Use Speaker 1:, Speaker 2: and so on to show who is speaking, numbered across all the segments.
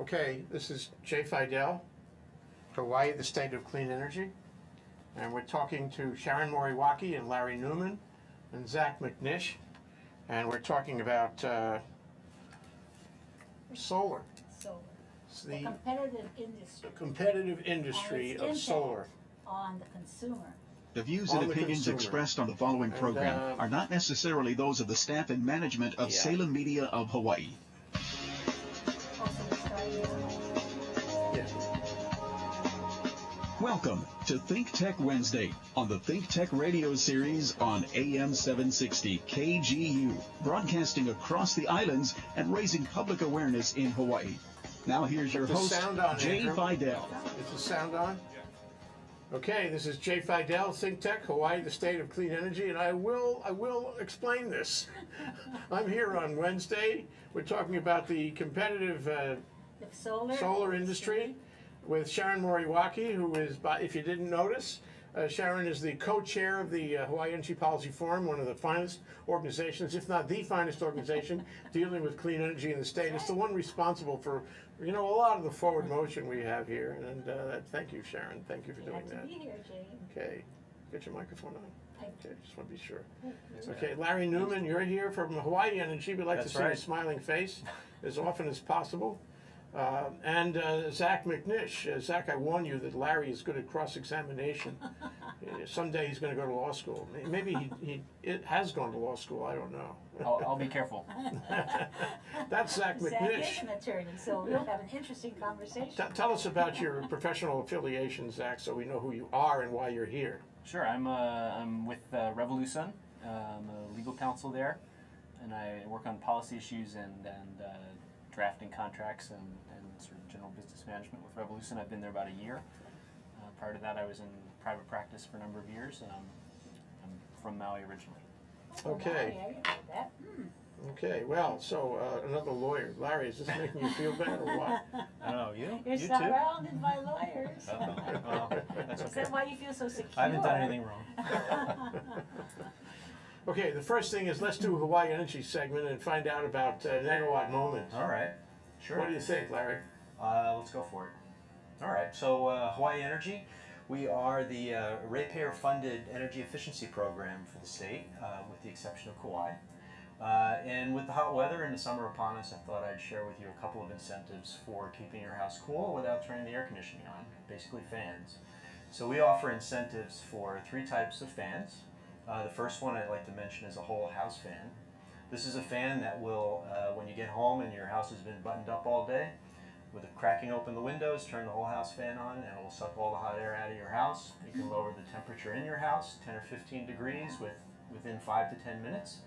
Speaker 1: Okay, this is Jay Fidell, Hawaii, the state of clean energy. And we're talking to Sharon Moriwaki and Larry Newman and Zack McNish. And we're talking about solar.
Speaker 2: Solar.
Speaker 1: It's
Speaker 2: the competitive industry.
Speaker 1: The competitive industry of solar.
Speaker 2: On the consumer.
Speaker 3: The views and opinions expressed on the following program are not necessarily those of the staff and management of Salem Media of Hawaii. Welcome to ThinkTech Wednesday on the ThinkTech radio series on AM 760 KGU, broadcasting across the islands and raising public awareness in Hawaii. Now here's your host, Jay Fidell.
Speaker 1: Is the sound on? Okay, this is Jay Fidell, ThinkTech, Hawaii, the state of clean energy, and I will explain this. I'm here on Wednesday. We're talking about the competitive solar industry with Sharon Moriwaki, who is, if you didn't notice, Sharon is the co-chair of the Hawaii Energy Policy Forum, one of the finest organizations, if not the finest organization, dealing with clean energy in the state. It's the one responsible for, a lot of the forward motion we have here. And thank you, Sharon. Thank you for doing that.
Speaker 2: Be here, Jay.
Speaker 1: Okay. Get your microphone on. Okay, just want to be sure. Okay, Larry Newman, you're here from Hawaii Energy. We'd like to see your smiling face as often as possible. And Zack McNish. Zack, I warn you that Larry is good at cross-examination. Someday he's going to go to law school. Maybe he has gone to law school. I don't know.
Speaker 4: I'll be careful.
Speaker 1: That's Zack McNish.
Speaker 2: Zack is an attorney, so we'll have an interesting conversation.
Speaker 1: Tell us about your professional affiliation, Zack, so we know who you are and why you're here.
Speaker 4: Sure. I'm with RevoluSun. I'm a legal counsel there, and I work on policy issues and drafting contracts and sort of general business management with RevoluSun. I've been there about a year. Prior to that, I was in private practice for a number of years, and I'm from Maui originally.
Speaker 1: Okay.
Speaker 2: Maui, I didn't know that.
Speaker 1: Okay, well, so another lawyer. Larry, is this making you feel bad or what?
Speaker 4: I don't know, you
Speaker 2: You're
Speaker 4: too?
Speaker 2: surrounded by lawyers.
Speaker 4: Well, that's okay.
Speaker 2: Is that why you feel so secure?
Speaker 4: I haven't done anything wrong.
Speaker 1: Okay, the first thing is let's do a Hawaii Energy segment and find out about Negawatt Moment.
Speaker 5: All right, sure.
Speaker 1: What do you think, Larry?
Speaker 5: Let's go for it. All right, so Hawaii Energy, we are the ratepayer-funded energy efficiency program for the state, with the exception of Kauai. And with the hot weather and the summer upon us, I thought I'd share with you a couple of incentives for keeping your house cool without turning the air conditioning on, basically fans. So we offer incentives for 3 types of fans. The first one I'd like to mention is a whole house fan. This is a fan that will, when you get home and your house has been buttoned up all day, with cracking open the windows, turn the whole house fan on, and it will suck all the hot air out of your house. You can lower the temperature in your house 10 or 15 degrees within 5 to 10 minutes.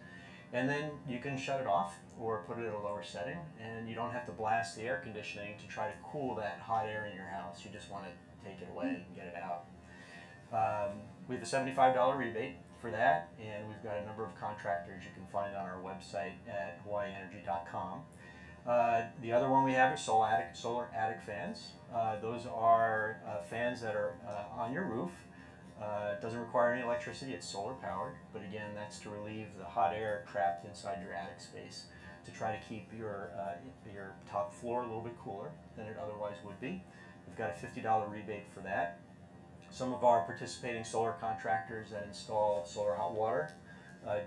Speaker 5: And then you can shut it off or put it at a lower setting, and you don't have to blast the air conditioning to try to cool that hot air in your house. You just want to take it away and get it out. We have a $75 rebate for that, and we've got a number of contractors you can find on our website at hawaiienergy.com. The other one we have is solar attic fans. Those are fans that are on your roof. It doesn't require any electricity, it's solar powered, but again, that's to relieve the hot air trapped inside your attic space to try to keep your top floor a little bit cooler than it otherwise would be. We've got a $50 rebate for that. Some of our participating solar contractors that install solar hot water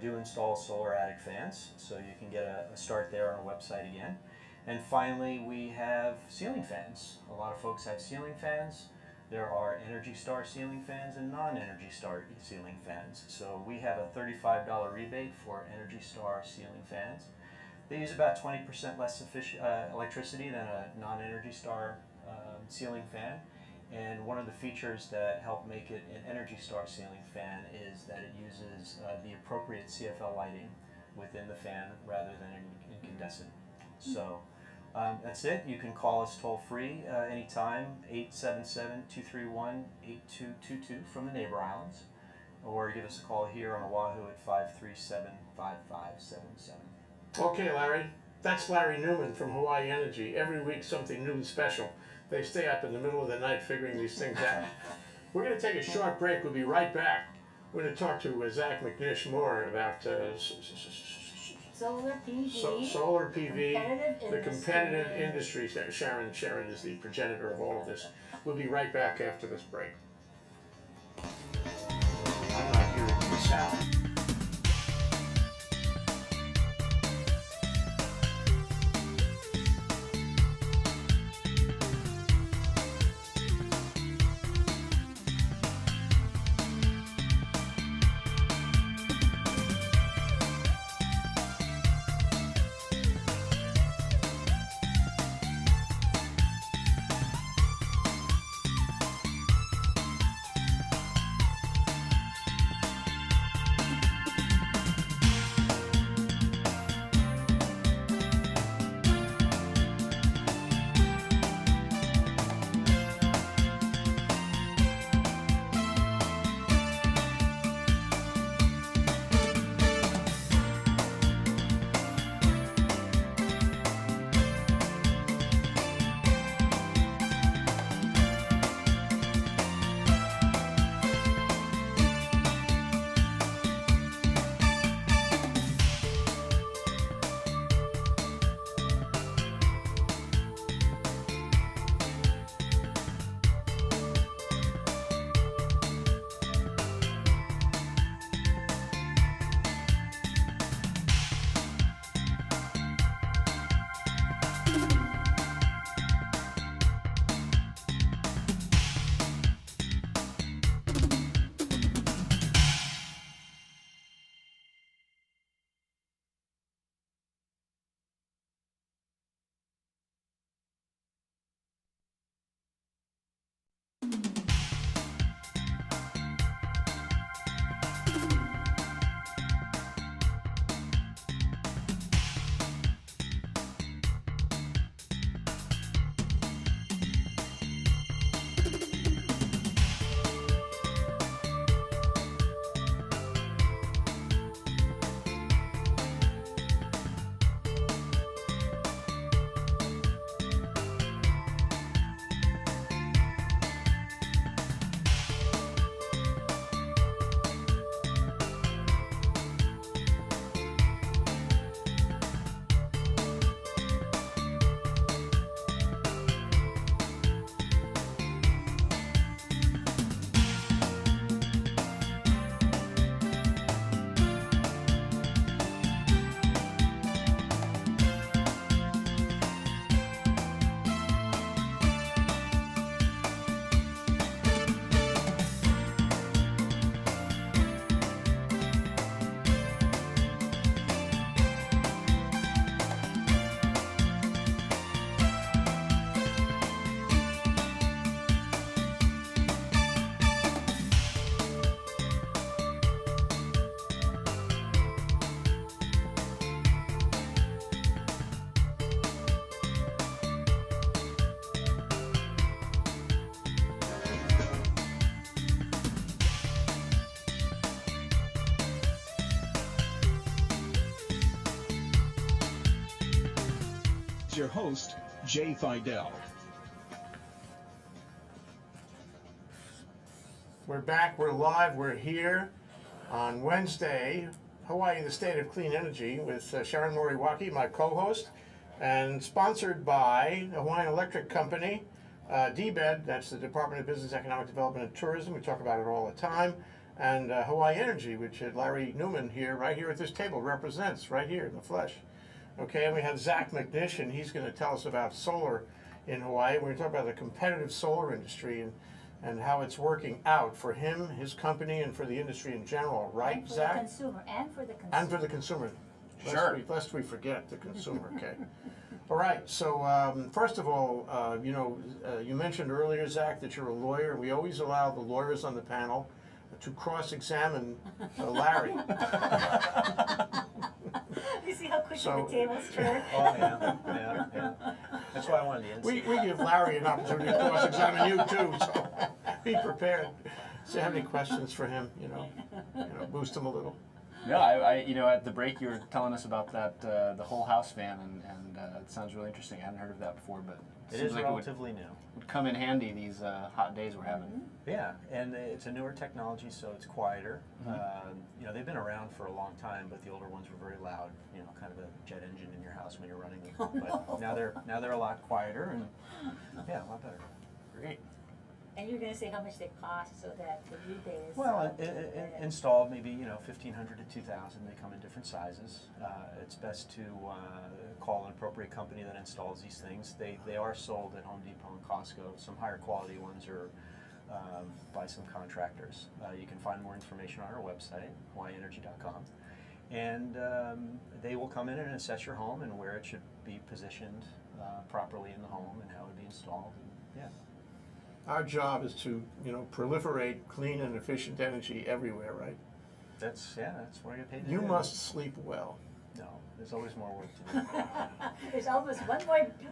Speaker 5: do install solar attic fans, so you can get a start there on our website again. And finally, we have ceiling fans. A lot of folks have ceiling fans. There are Energy Star ceiling fans and non-Energy Star ceiling fans. So we have a $35 rebate for Energy Star ceiling fans. They use about 20% less electricity than a non-Energy Star ceiling fan. And one of the features that help make it an Energy Star ceiling fan is that it uses the appropriate CFL lighting within the fan rather than incandescent. So that's it. You can call us toll free anytime, 877-231-8222 from the neighbor islands, or give us a call here on Oahu at 537-5577.
Speaker 1: Okay, Larry. That's Larry Newman from Hawaii Energy. Every week something new and special. They stay up in the middle of the night figuring these things out. We're going to take a short break. We'll be right back. We're going to talk to Zack McNish more about
Speaker 2: Solar PV.
Speaker 1: Solar PV,
Speaker 2: competitive
Speaker 1: the competitive industry. Sharon is the progenitor of all of this. We'll be right back after this break. I'm not hearing the sound.
Speaker 3: Your host, Jay Fidell.
Speaker 1: We're back, we're live, we're here on Wednesday, Hawaii, the State of Clean Energy, with Sharon Moriwaki, my co-host, and sponsored by Hawaiian Electric Company, DBED, that's the Department of Business, Economic Development and Tourism, we talk about it all the time, and Hawaii Energy, which Larry Newman here, right here at this table, represents, right here in the flesh. Okay, and we have Zack McNish, and he's going to tell us about solar in Hawaii. We're going to talk about the competitive solar industry and how it's working out for him, his company, and for the industry in general, right,
Speaker 2: And for
Speaker 1: Zack?
Speaker 2: the consumer, and for the consumer.
Speaker 1: And for the consumer.
Speaker 4: Sure.
Speaker 1: Lest we forget the consumer, okay. All right, so first of all, you mentioned earlier, Zack, that you're a lawyer. We always allow the lawyers on the panel to cross-examine Larry.
Speaker 2: You see how quickly
Speaker 1: So-
Speaker 2: the tables turn?
Speaker 5: Oh, yeah. That's why I wanted the
Speaker 1: We
Speaker 5: instant.
Speaker 1: give Larry an opportunity to cross-examine you too, so be prepared. So you have any questions for him, boost him a little?
Speaker 4: No, I at the break you were telling us about that the whole house fan, and it sounds really interesting. I hadn't heard of that before, but
Speaker 5: It
Speaker 4: seems
Speaker 5: is
Speaker 4: like
Speaker 5: relatively new.
Speaker 4: would come in handy these hot days we're having.
Speaker 5: Yeah, and it's a newer technology, so it's quieter. They've been around for a long time, but the older ones were very loud. Kind of a jet engine in your house when you're running them. But now they're a lot quieter and a lot better.
Speaker 4: Great.
Speaker 2: And you're going to say how much they cost so that the rebate is.
Speaker 5: Well, installed maybe 1,500 to 2,000. They come in different sizes. It's best to call an appropriate company that installs these things. They are sold at Home Depot and Costco. Some higher quality ones are by some contractors. You can find more information on our website, hawaiienergy.com. And they will come in and assess your home and where it should be positioned properly in the home and how it would be installed. And,
Speaker 1: Our job is to, proliferate clean and efficient energy everywhere, right?
Speaker 5: that's what I get paid to
Speaker 1: You
Speaker 5: do.
Speaker 1: must sleep well.
Speaker 5: No, there's always more work to do.
Speaker 2: There's almost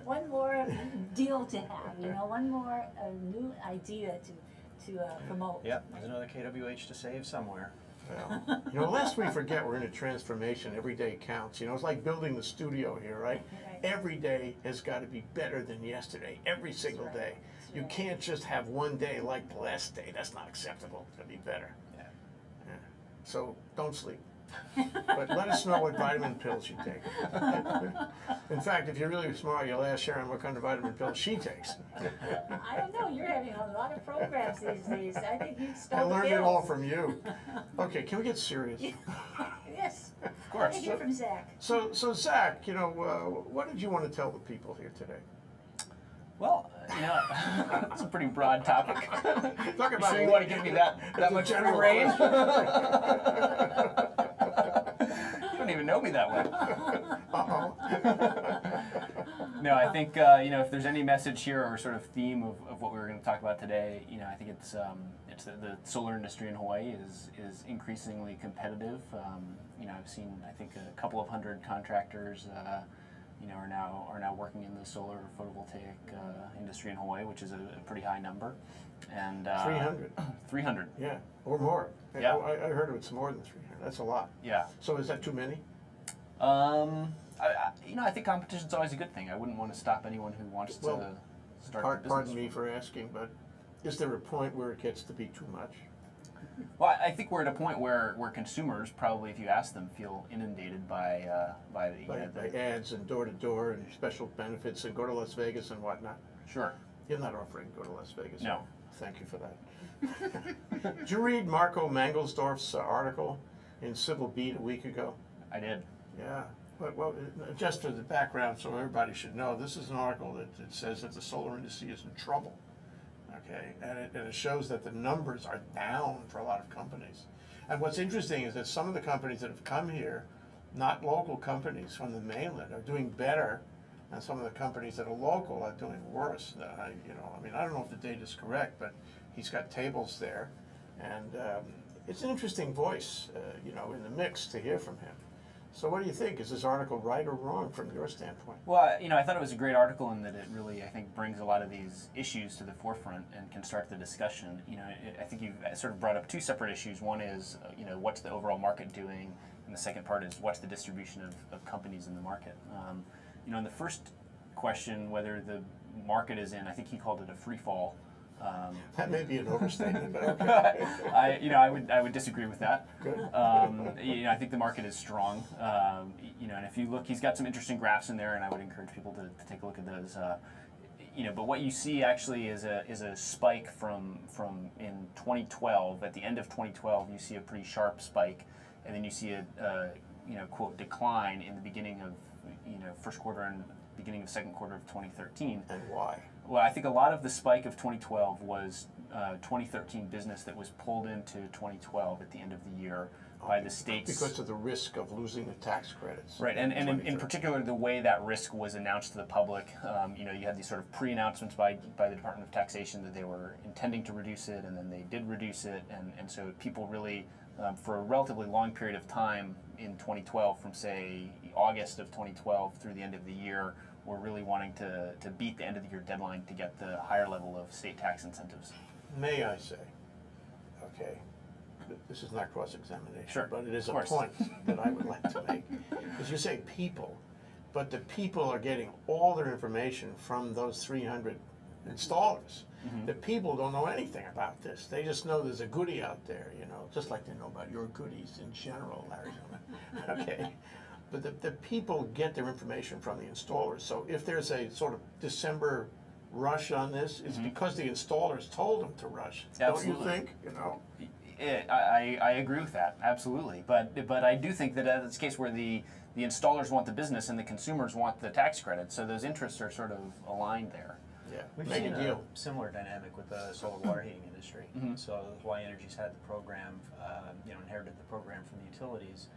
Speaker 2: one more deal to have, one more new idea to promote.
Speaker 5: Yep, there's another KWH to save somewhere.
Speaker 1: Well, lest we forget, we're in a transformation. Every day counts. It's like building the studio here, right?
Speaker 2: Right.
Speaker 1: Every day has got to be better than yesterday. Every single
Speaker 2: right.
Speaker 1: day.
Speaker 2: That's
Speaker 1: You
Speaker 2: right.
Speaker 1: can't just have one day like the last day. That's not acceptable. It's got to be better.
Speaker 5: Yeah.
Speaker 1: Yeah. So don't sleep. But let us know what vitamin pills you take. In fact, if you're really smart, you'll ask Sharon what kind of vitamin pills she takes.
Speaker 2: I don't know. You're having a lot of programs these days. I think you
Speaker 1: I
Speaker 2: stole the
Speaker 1: learned it all
Speaker 2: pills.
Speaker 1: from you. Okay, can we get serious?
Speaker 2: Yes.
Speaker 4: Of course.
Speaker 2: I hear from Zach.
Speaker 1: So Zach, what did you want to tell the people here today?
Speaker 4: Well, it's a pretty broad topic.
Speaker 1: Talk
Speaker 4: You
Speaker 1: about
Speaker 4: sure you want to give me that
Speaker 1: a
Speaker 4: much free
Speaker 1: general
Speaker 4: rein? You don't even know me that well.
Speaker 1: Uh-oh.
Speaker 4: No, I think if there's any message here or sort of theme of what we were going to talk about today, I think it's the solar industry in Hawaii is increasingly competitive. I've seen I think a couple of hundred contractors are now working in the solar photovoltaic industry in Hawaii, which is a pretty high number. And
Speaker 1: 300.
Speaker 4: 300.
Speaker 1: Yeah, or more.
Speaker 4: Yeah.
Speaker 1: I heard it's more than 300. That's a lot.
Speaker 4: Yeah.
Speaker 1: So is that too many?
Speaker 4: I think competition's always a good thing. I wouldn't want to stop anyone who wants to
Speaker 1: Well,
Speaker 4: start a business.
Speaker 1: Pardon me for asking, but is there a point where it gets to be too much?
Speaker 4: Well, I think we're at a point where consumers probably, if you ask them, feel inundated by
Speaker 1: By ads and door-to-door and special benefits and go to Las Vegas and whatnot.
Speaker 4: Sure.
Speaker 1: You're not offering go to Las Vegas.
Speaker 4: No.
Speaker 1: Thank you for that. Did you read Marco Mangelsdorf's article in Civil Beat a week ago?
Speaker 4: I did.
Speaker 1: Yeah. Well, just for the background, so everybody should know, this is an article that says that the solar industry is in trouble. Okay, and it shows that the numbers are down for a lot of companies. And what's interesting is that some of the companies that have come here, not local companies from the mainland, are doing better, and some of the companies that are local are doing worse. I don't know if the data is correct, but he's got tables there, and it's an interesting voice, in the mix to hear from him. So what do you think? Is this article right or wrong from your standpoint?
Speaker 4: Well, I thought it was a great article in that it really, I think, brings a lot of these issues to the forefront and can start the discussion. I think you've sort of brought up two separate issues. One is, what's the overall market doing? And the second part is, what's the distribution of companies in the market? In the first question, whether the market is in, I think he called it a free fall.
Speaker 1: That may be an overstatement, but okay.
Speaker 4: I would disagree with that.
Speaker 1: Good.
Speaker 4: I think the market is strong. And if you look, he's got some interesting graphs in there, and I would encourage people to take a look at those. But what you see actually is a spike from in 2012. At the end of 2012, you see a pretty sharp spike, and then you see a quote decline in the beginning of first quarter and beginning of second quarter of 2013.
Speaker 1: And why?
Speaker 4: Well, I think a lot of the spike of 2012 was 2013 business that was pulled into 2012 at the end of the year by the states.
Speaker 1: Because of the risk of losing the tax credits.
Speaker 4: Right, and in particular, the way that risk was announced to the public, you had these sort of pre-announcements by the Department of Taxation that they were intending to reduce it, and then they did reduce it, and so people really, for a relatively long period of time in 2012, from say August of 2012 through the end of the year, we're really wanting to beat the end of the year deadline to get the higher level of state tax incentives.
Speaker 1: May I say, okay, this is not cross-examination,
Speaker 4: Sure,
Speaker 1: but it is a
Speaker 4: of course.
Speaker 1: point that I would like to make. Is you say people, but the people are getting all their information from those 300 installers.
Speaker 4: Mm-hmm.
Speaker 1: The people don't know anything about this. They just know there's a goodie out there, you know, just like they know about your goodies in general, Larry Newman. Okay. But the people get their information from the installers. So if there's a sort of December rush on this, it's because the installers told them to rush.
Speaker 4: Absolutely.
Speaker 1: Don't you think? You know?
Speaker 4: I agree with that, absolutely. But I do think that it's a case where the installers want the business and the consumers want the tax credit, so those interests are sort of aligned there.
Speaker 1: Yeah.
Speaker 5: We've
Speaker 1: Make
Speaker 5: seen
Speaker 1: a deal.
Speaker 5: a similar dynamic with the solar water heating industry. So Hawaii Energy's had the program, inherited the program from the utilities,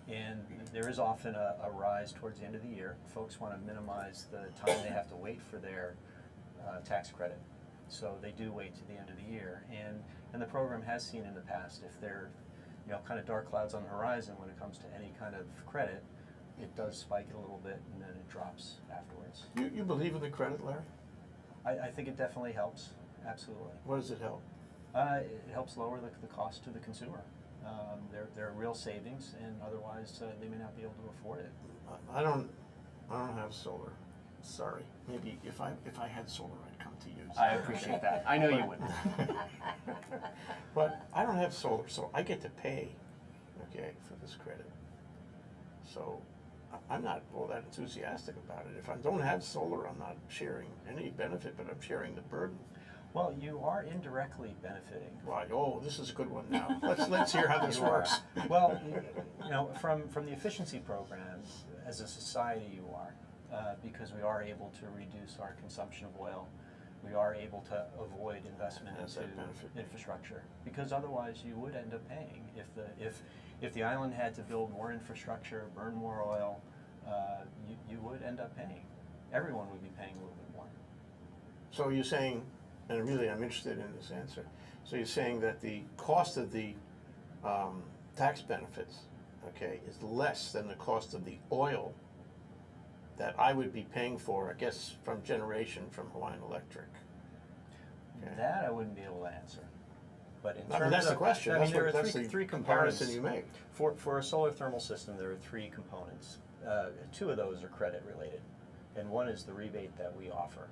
Speaker 5: and there is often a rise towards the end of the year. Folks want to minimize the time they have to wait for their tax credit, so they do wait to the end of the year. And the program has seen in the past, if there are kind of dark clouds on the horizon when it comes to any kind of credit, it does spike it a little bit and then it drops afterwards.
Speaker 1: You believe in the credit, Larry?
Speaker 5: I think it definitely helps, absolutely.
Speaker 1: What does it help?
Speaker 5: It helps lower the cost to the consumer. There are real savings, and otherwise they may not be able to afford it.
Speaker 1: I don't have solar. Sorry. Maybe if I had solar, I'd come to you.
Speaker 4: I appreciate that. I know you wouldn't.
Speaker 1: But I don't have solar, so I get to pay, okay, for this credit. So I'm not all that enthusiastic about it. If I don't have solar, I'm not sharing any benefit, but I'm sharing the burden.
Speaker 5: Well, you are indirectly benefiting.
Speaker 1: Why? Oh, this is a good one now. Let's hear how this works.
Speaker 5: Well, from the efficiency program, as a society you are, because we are able to reduce our consumption of oil. We are able to avoid investment
Speaker 1: Has
Speaker 5: into
Speaker 1: that benefit.
Speaker 5: infrastructure, because otherwise you would end up paying. If the island had to build more infrastructure, burn more oil, you would end up paying. Everyone would be paying a little bit more.
Speaker 1: So you're saying, and really I'm interested in this answer, so you're saying that the cost of the tax benefits, okay, is less than the cost of the oil that I would be paying for, I guess, from generation from Hawaiian Electric. Okay.
Speaker 5: That I wouldn't be able to answer. But in
Speaker 1: I mean,
Speaker 5: terms
Speaker 1: that's
Speaker 5: of
Speaker 1: the question.
Speaker 5: I mean, there
Speaker 1: That's
Speaker 5: are
Speaker 1: the
Speaker 5: three
Speaker 1: comparison
Speaker 5: components.
Speaker 1: you make.
Speaker 5: For a solar thermal system, there are three components. Two of those are credit related, and one is the rebate that we offer.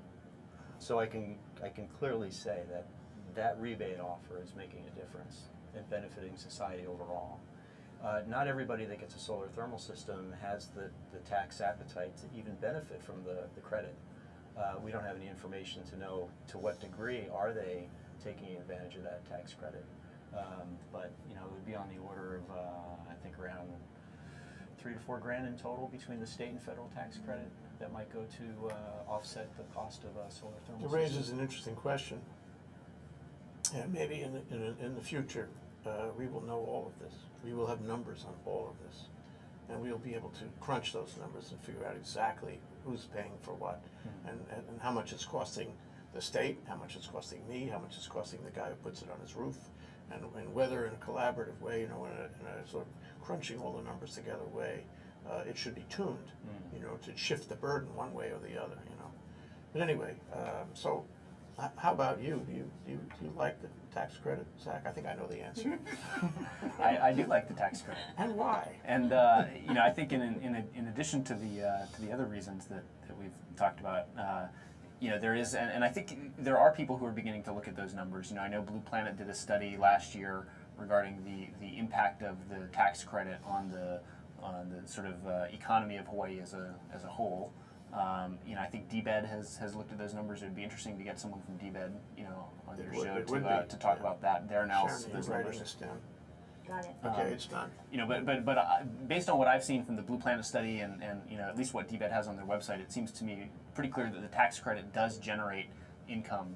Speaker 5: So I can clearly say that rebate offer is making a difference and benefiting society overall. Not everybody that gets a solar thermal system has the tax appetite to even benefit from the credit. We don't have any information to know to what degree are they taking advantage of that tax credit. But it would be on the order of I think around $3 to $4 grand in total between the state and federal tax credit that might go to offset the cost of a solar thermal
Speaker 1: It
Speaker 5: system.
Speaker 1: raises an interesting question. And maybe in the future, we will know all of this. We will have numbers on all of this. And we'll be able to crunch those numbers and figure out exactly who's paying for what, and how much it's costing the state, how much it's costing me, how much it's costing the guy who puts it on his roof, and whether in a collaborative way, in a sort of crunching all the numbers together way, it should be tuned, to shift the burden one way or the other, But anyway, so how about you? Do you like the tax credit, Zach? I think I know the answer.
Speaker 4: I do like the tax credit.
Speaker 1: And why?
Speaker 4: And I think in addition to the other reasons that we've talked about, there is, and I think there are people who are beginning to look at those numbers. I know Blue Planet did a study last year regarding the impact of the tax credit on the sort of economy of Hawaii as a whole. I think DBED has looked at those numbers. It would be interesting to get someone from DBED, on your show to talk about that, their analysis
Speaker 1: Sharon,
Speaker 4: of those
Speaker 1: you're writing
Speaker 4: numbers.
Speaker 1: this down.
Speaker 2: Got it.
Speaker 1: Okay, it's done.
Speaker 4: But based on what I've seen from the Blue Planet study and at least what DBED has on their website, it seems to me pretty clear that the tax credit does generate income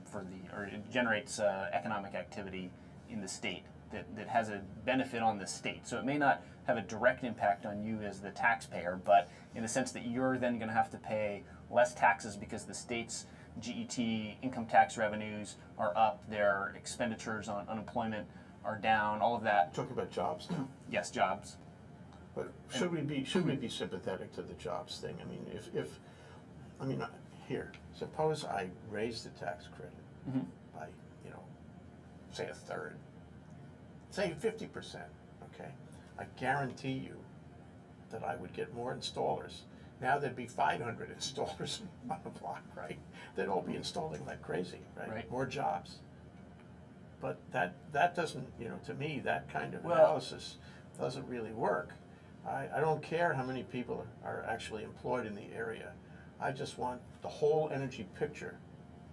Speaker 4: it generates economic activity in the state that has a benefit on the state. So it may not have a direct impact on you as the taxpayer, but in the sense that you're then going to have to pay less taxes because the state's GET income tax revenues are up, their expenditures on unemployment are down, all of that.
Speaker 1: Talking about jobs now.
Speaker 4: Yes, jobs.
Speaker 1: But should we be sympathetic to the jobs thing? I mean, here, suppose I raise the tax credit by, say a third. say 50%, okay, I guarantee you that I would get more installers. Now there'd be 500 installers on the block, right? They'd all be installing like crazy, right?
Speaker 4: Right.
Speaker 1: More jobs. But that doesn't, to me, that kind of
Speaker 4: Well-
Speaker 1: analysis doesn't really work. I don't care how many people are actually employed in the area. I just want the whole energy picture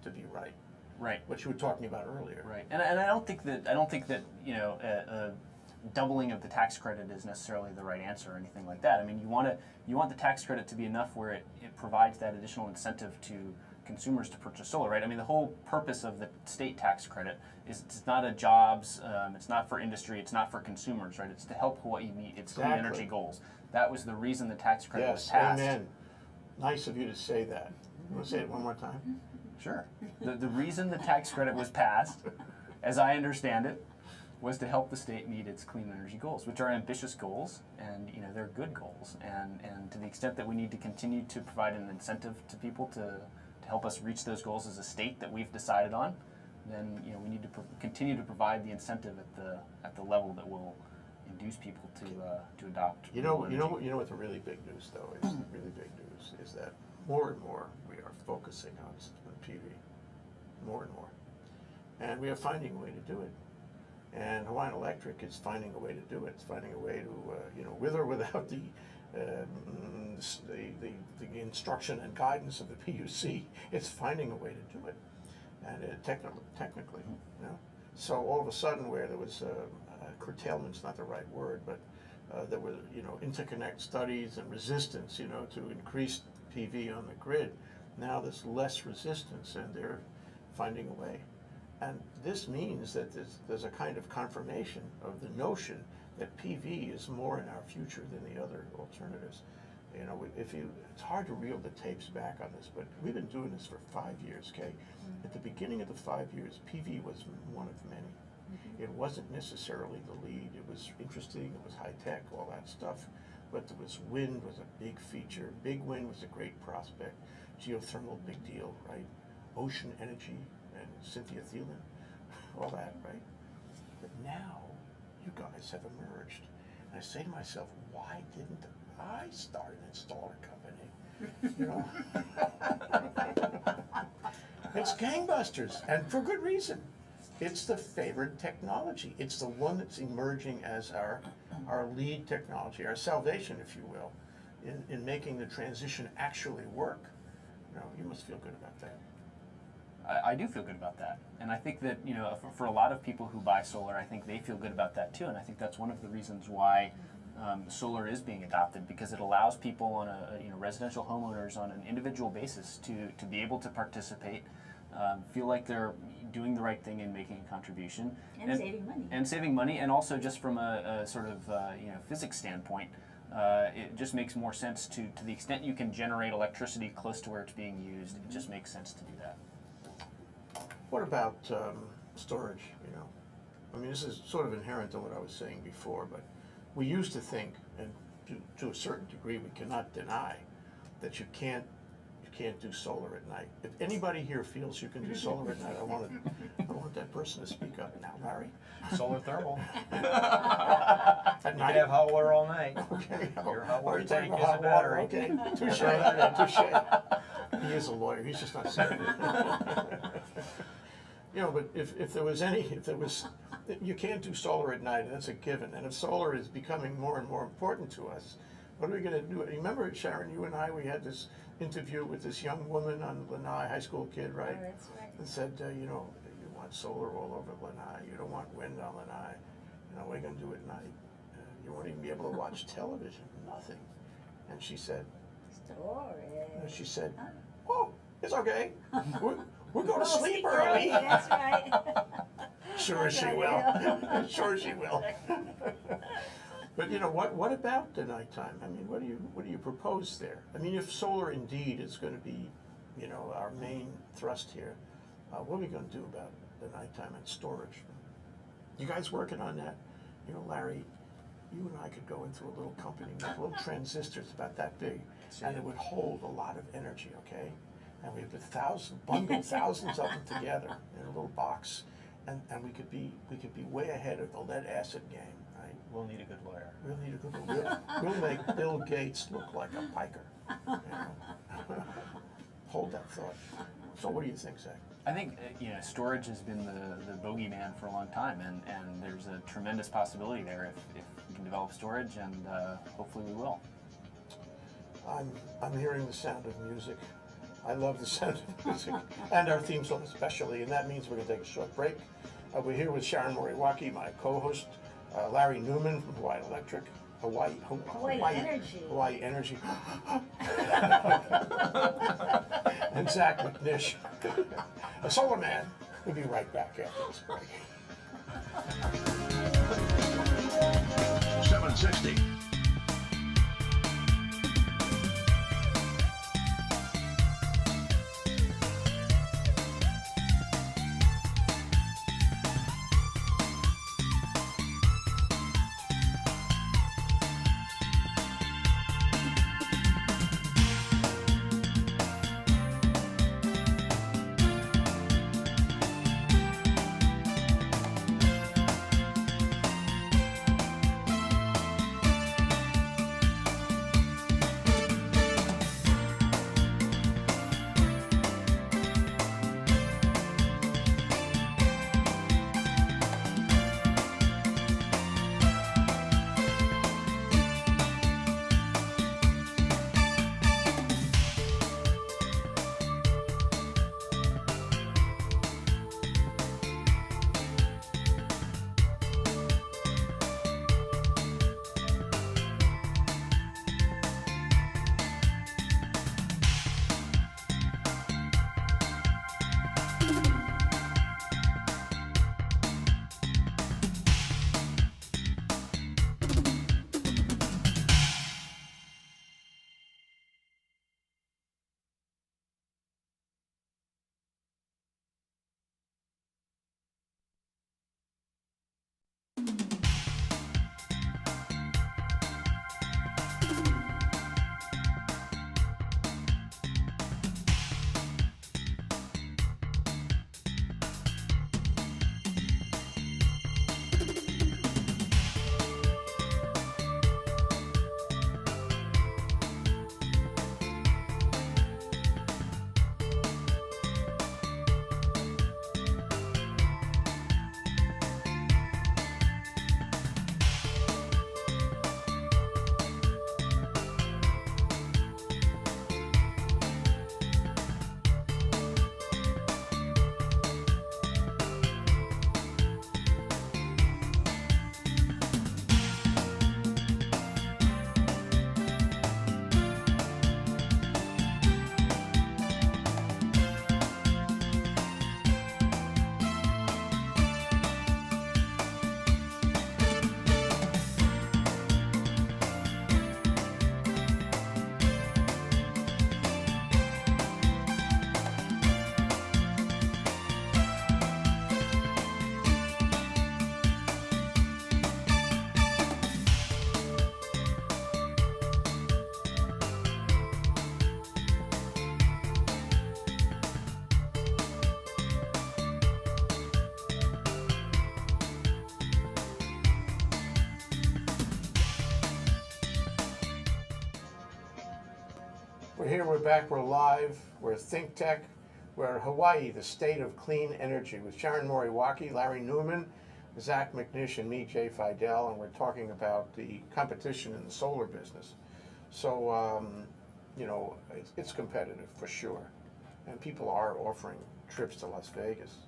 Speaker 1: to be right,
Speaker 4: Right.
Speaker 1: what you were talking about earlier.
Speaker 4: Right, and I don't think that a doubling of the tax credit is necessarily the right answer or anything like that. I mean, you want the tax credit to be enough where it provides that additional incentive to consumers to purchase solar, right? I mean, the whole purpose of the state tax credit is it's not a jobs, it's not for industry, it's not for consumers, right? It's to help Hawaii meet its clean
Speaker 1: Exactly.
Speaker 4: energy goals. That was the reason the tax credit was
Speaker 1: Yes,
Speaker 4: passed.
Speaker 1: amen. Nice of you to say that. You want to say it one more time?
Speaker 4: Sure. The reason the tax credit was passed, as I understand it, was to help the state meet its clean energy goals, which are ambitious goals, and they're good goals. And to the extent that we need to continue to provide an incentive to people to help us reach those goals as a state that we've decided on, then we need to continue to provide the incentive at the level that will induce people to adopt.
Speaker 1: You know
Speaker 4: renewable energy.
Speaker 1: what the really big news though is? The really big news is that more and more we are focusing on PV, more and more, and we are finding a way to do it. And Hawaiian Electric is finding a way to do it. It's finding a way to, with or without the instruction and guidance of the PUC, it's finding a way to do it, and technically, So all of a sudden, where there was curtailment's not the right word, but there were interconnect studies and resistance, to increase PV on the grid. Now there's less resistance, and they're finding a way. And this means that there's a kind of confirmation of the notion that PV is more in our future than the other alternatives. It's hard to reel the tapes back on this, but we've been doing this for 5 years, okay? At the beginning of the 5 years, PV was one of many. It wasn't necessarily the lead. It was interesting, it was high tech, all that stuff. But there was wind was a big feature. Big wind was a great prospect. Geothermal, big deal, right? Ocean energy and Cynthia Thielen, all that, right? But now, you guys have emerged. And I say to myself, why didn't I start an installer company? It's gangbusters, and for good reason. It's the favored technology. It's the one that's emerging as our lead technology, our salvation, if you will, in making the transition actually work. You must feel good about that.
Speaker 4: I do feel good about that, and I think that for a lot of people who buy solar, I think they feel good about that too, and I think that's one of the reasons why solar is being adopted, because it allows people on residential homeowners on an individual basis to be able to participate, feel like they're doing the right thing and making a contribution,
Speaker 2: And saving money.
Speaker 4: and saving money, and also just from a sort of physics standpoint. It just makes more sense to the extent you can generate electricity close to where it's being used. It just makes sense to do that.
Speaker 1: What about storage, I mean, this is sort of inherent in what I was saying before, but we used to think, and to a certain degree we cannot deny, that you can't do solar at night. If anybody here feels you can do solar at night, I want that person to speak up now. Larry?
Speaker 5: Solar thermal.
Speaker 1: At
Speaker 5: You can
Speaker 1: night?
Speaker 5: have hot water all night.
Speaker 1: Okay.
Speaker 5: Your hot
Speaker 1: Oh,
Speaker 5: water
Speaker 1: you're talking
Speaker 5: tank
Speaker 1: about
Speaker 5: is a
Speaker 1: hot water.
Speaker 5: battery.
Speaker 1: Okay, touche. He is a lawyer, he's just not saying it. But if there was, you can't do solar at night, and that's a given. And if solar is becoming more and more important to us, what are we gonna do? Remember, Sharon, you and I, we had this interview with this young woman on Lanai, high school kid, right?
Speaker 2: Oh, that's right.
Speaker 1: And said, you want solar all over Lanai, you don't want wind on Lanai. What are you gonna do at night? You won't even be able to watch television, nothing. And she said,
Speaker 2: Storage.
Speaker 1: oh, it's okay. We'll go to
Speaker 2: We'll
Speaker 1: sleep early.
Speaker 2: That's right.
Speaker 1: Sure she will. Sure she will. But what about the nighttime? I mean, what do you propose there? I mean, if solar indeed is going to be, our main thrust here, what are we going to do about the nighttime and storage? You guys working on that? Larry, you and I could go into a little company with little transistors about that big, and it would hold a lot of energy, okay? And we would bundle thousands of them together in a little box, and we could be way ahead of the lead acid game, right?
Speaker 5: We'll need a good lawyer.
Speaker 1: We'll need a good. We'll make Bill Gates look like a piker. You know? Hold that thought. So what do you think, Zach?
Speaker 4: I think storage has been the bogeyman for a long time, and there's a tremendous possibility there if we can develop storage, and hopefully we will.
Speaker 1: I'm hearing the sound of music. I love the sound of music, and our theme song especially, and that means we're going to take a short break. We're here with Sharon Moriwaki, my co-host, Larry Newman from Hawaii Electric, Hawaii Energy, and Zack McNish, a solar man. We'll be right back after this break.
Speaker 3: 760.
Speaker 1: We're here, we're back, we're live, we're ThinkTech, we're Hawaii, the state of clean energy, with Sharon Moriwaki, Larry Newman, Zack McNish, and me, Jay Fidell, and we're talking about the competition in the solar business. So, it's competitive for sure, and people are offering trips to Las Vegas,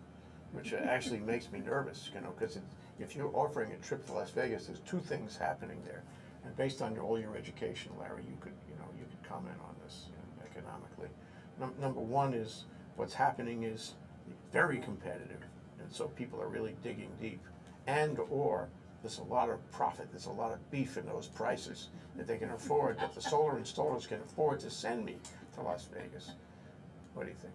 Speaker 1: which actually makes me nervous, because if you're offering a trip to Las Vegas, there's two things happening there, and based on all your education, Larry, you could comment on this economically. Number one is what's happening is very competitive, and so people are really digging deep, or there's a lot of profit, there's a lot of beef in those prices that they can afford, that the solar installers can afford to send me to Las Vegas. What do you think?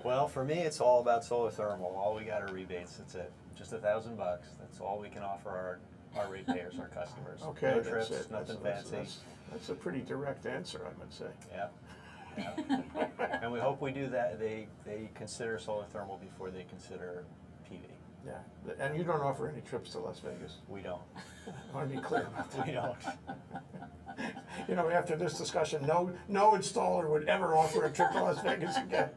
Speaker 5: Well, for me, it's all about solar thermal. All we got are rebates. That's it. Just $1,000. That's all we can offer our ratepayers, our customers.
Speaker 1: Okay,
Speaker 5: No
Speaker 1: that's
Speaker 5: trips,
Speaker 1: it.
Speaker 5: nothing fancy.
Speaker 1: That's a pretty direct answer, I would say.
Speaker 5: Yeah. And we hope we do that. They consider solar thermal before they consider PV.
Speaker 1: Yeah, and you don't offer any trips to Las Vegas.
Speaker 5: We don't.
Speaker 1: I want to be clear about that.
Speaker 5: We don't.
Speaker 1: You know, after this discussion, no installer would ever offer a trip to Las Vegas again.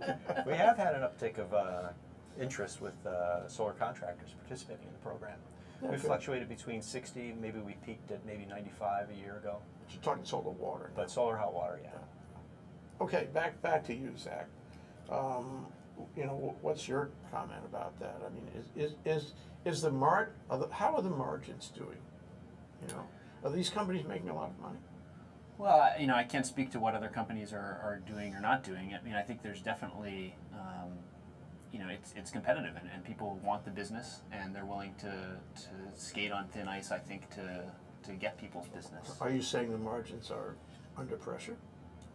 Speaker 5: We have had an uptick of interest with solar contractors participating in the program.
Speaker 1: Yeah,
Speaker 5: We've
Speaker 1: good.
Speaker 5: fluctuated between 60, maybe we peaked at maybe 95 a year ago.
Speaker 1: You're talking solar water.
Speaker 5: But solar hot water, yeah.
Speaker 1: Okay, back to you, Zach. You know, what's your comment about that? I mean, is the how are the margins doing? You know, are these companies making a lot of money?
Speaker 4: Well, you know, I can't speak to what other companies are doing or not doing. I mean, I think there's definitely, you know, it's competitive, and people want the business, and they're willing to skate on thin ice, I think, to get people's business.
Speaker 1: Are you saying the margins are under pressure?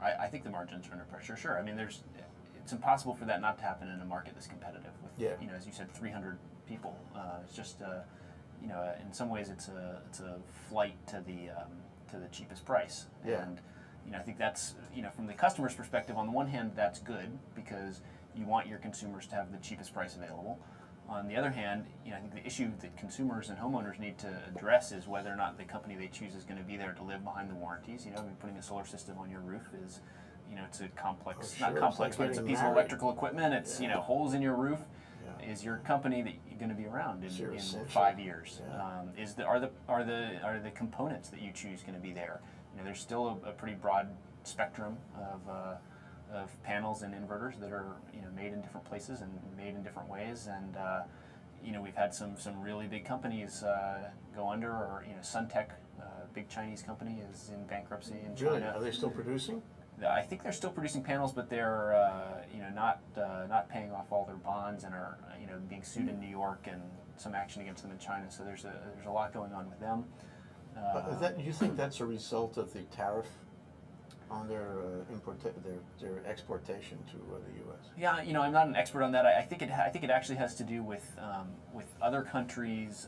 Speaker 4: I think the margins are under pressure, sure. I mean, it's impossible for that not to happen in a market that's competitive with,
Speaker 1: Yeah.
Speaker 4: you know, as you said, 300 people. It's just, you know, in some ways it's a flight to the cheapest price.
Speaker 1: Yeah.
Speaker 4: And, you know, I think that's, you know, from the customer's perspective, on the one hand, that's good because you want your consumers to have the cheapest price available. On the other hand, you know, I think the issue that consumers and homeowners need to address is whether or not the company they choose is going to be there to live behind the warranties. You know, I mean, putting a solar system on your roof is, you know, it's a complex,
Speaker 1: Oh, sure.
Speaker 4: not
Speaker 1: It's
Speaker 4: complex,
Speaker 1: like
Speaker 4: but it's a
Speaker 1: getting
Speaker 4: piece of
Speaker 1: married.
Speaker 4: electrical equipment. It's,
Speaker 1: Yeah.
Speaker 4: you know, holes in your roof.
Speaker 1: Yeah.
Speaker 4: Is your company that you're going to be around
Speaker 1: It's your
Speaker 4: in
Speaker 1: essential.
Speaker 4: 5 years?
Speaker 1: Yeah.
Speaker 4: Are the components that you choose going to be there? You know, there's still a pretty broad spectrum of panels and inverters that are, you know, made in different places and made in different ways, and you know, we've had some really big companies go under, or, you know, Suntech, big Chinese company, is in bankruptcy in China.
Speaker 1: Really? Are they still producing?
Speaker 4: I think they're still producing panels, but they're you know, not paying off all their bonds, and are, you know, being sued in New York, and some action against them in China. So there's a lot going on with them.
Speaker 1: You think that's a result of the tariff on their their exportation to the U.S.?
Speaker 4: Yeah, you know, I'm not an expert on that. I think it actually has to do with other countries.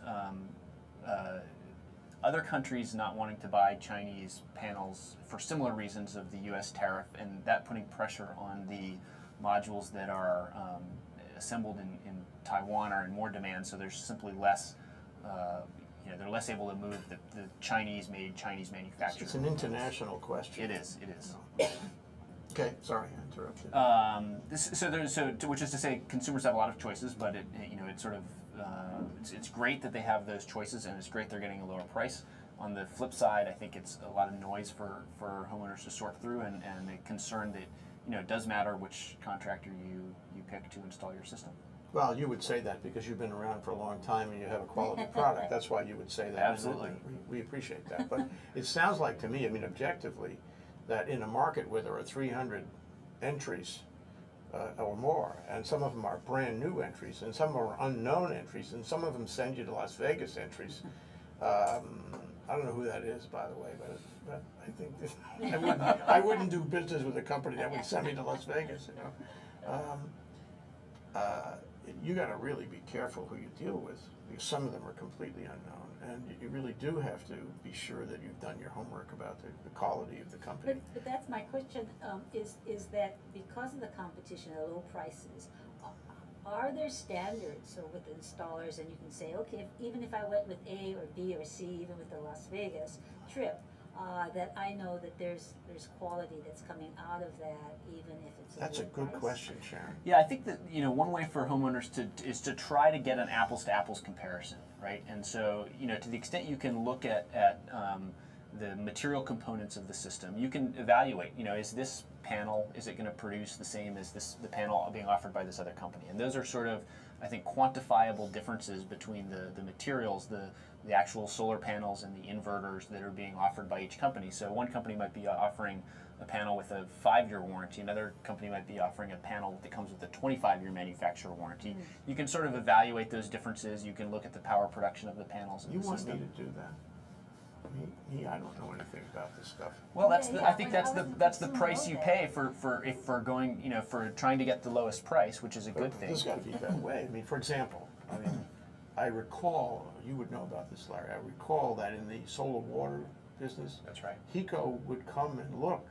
Speaker 4: Other countries not wanting to buy Chinese panels for similar reasons of the U.S. tariff, and that putting pressure on the modules that are assembled in Taiwan are in more demand. So there's simply less. You know, they're less able to move the Chinese-made, Chinese manufactured.
Speaker 1: It's an international question.
Speaker 4: It is. It is.
Speaker 1: Okay, sorry, I interrupted.
Speaker 4: Which is to say, consumers have a lot of choices, but you know, it's sort of it's great that they have those choices, and it's great they're getting a lower price. On the flip side, I think it's a lot of noise for homeowners to sort through, and a concern that, you know, it does matter which contractor you pick to install your system.
Speaker 1: Well, you would say that because you've been around for a long time and you have a quality product. That's why you would say that.
Speaker 4: Absolutely.
Speaker 1: And we appreciate that. But it sounds like to me, I mean, objectively, that in a market where there are 300 entries or more, and some of them are brand new entries, and some of them are unknown entries, and some of them send you to Las Vegas entries. I don't know who that is, by the way, but I think I wouldn't do business with a company that would send me to Las Vegas. You know. You got to really be careful who you deal with, because some of them are completely unknown, and you really do have to be sure that you've done your homework about the quality of the company.
Speaker 2: But that's my question, is that because of the competition at low prices, are there standards so with installers, and you can say, okay, even if I went with A or B or C, even with the Las Vegas trip, that I know that there's quality that's coming out of that, even if it's
Speaker 1: That's a
Speaker 2: low
Speaker 1: good
Speaker 2: price?
Speaker 1: question, Sharon.
Speaker 4: Yeah, I think that, you know, one way for homeowners is to try to get an apples to apples comparison, right? And so, you know, to the extent you can look at the material components of the system, you can evaluate, you know, is this panel, is it going to produce the same as the panel being offered by this other company? And those are sort of, I think, quantifiable differences between the materials, the actual solar panels and the inverters that are being offered by each company. So one company might be offering a panel with a 5-year warranty. Another company might be offering a panel that comes with a 25-year manufacturer warranty. You can sort of evaluate those differences. You can look at the power production of the panels in
Speaker 1: You
Speaker 4: the
Speaker 1: want me
Speaker 4: system.
Speaker 1: to do that? Me, I don't know anything about this stuff.
Speaker 4: Well,
Speaker 2: Yeah,
Speaker 4: I think
Speaker 2: I
Speaker 4: that's
Speaker 2: wasn't
Speaker 4: the
Speaker 2: assuming
Speaker 4: price
Speaker 2: all
Speaker 4: you
Speaker 2: that.
Speaker 4: pay for going, you know, for trying to get the lowest price, which is a good thing.
Speaker 1: There's got to be a better way. I mean, for example, I recall, you would know about this, Larry, I recall that in the solar water business,
Speaker 5: That's right.
Speaker 1: HECO would come and look,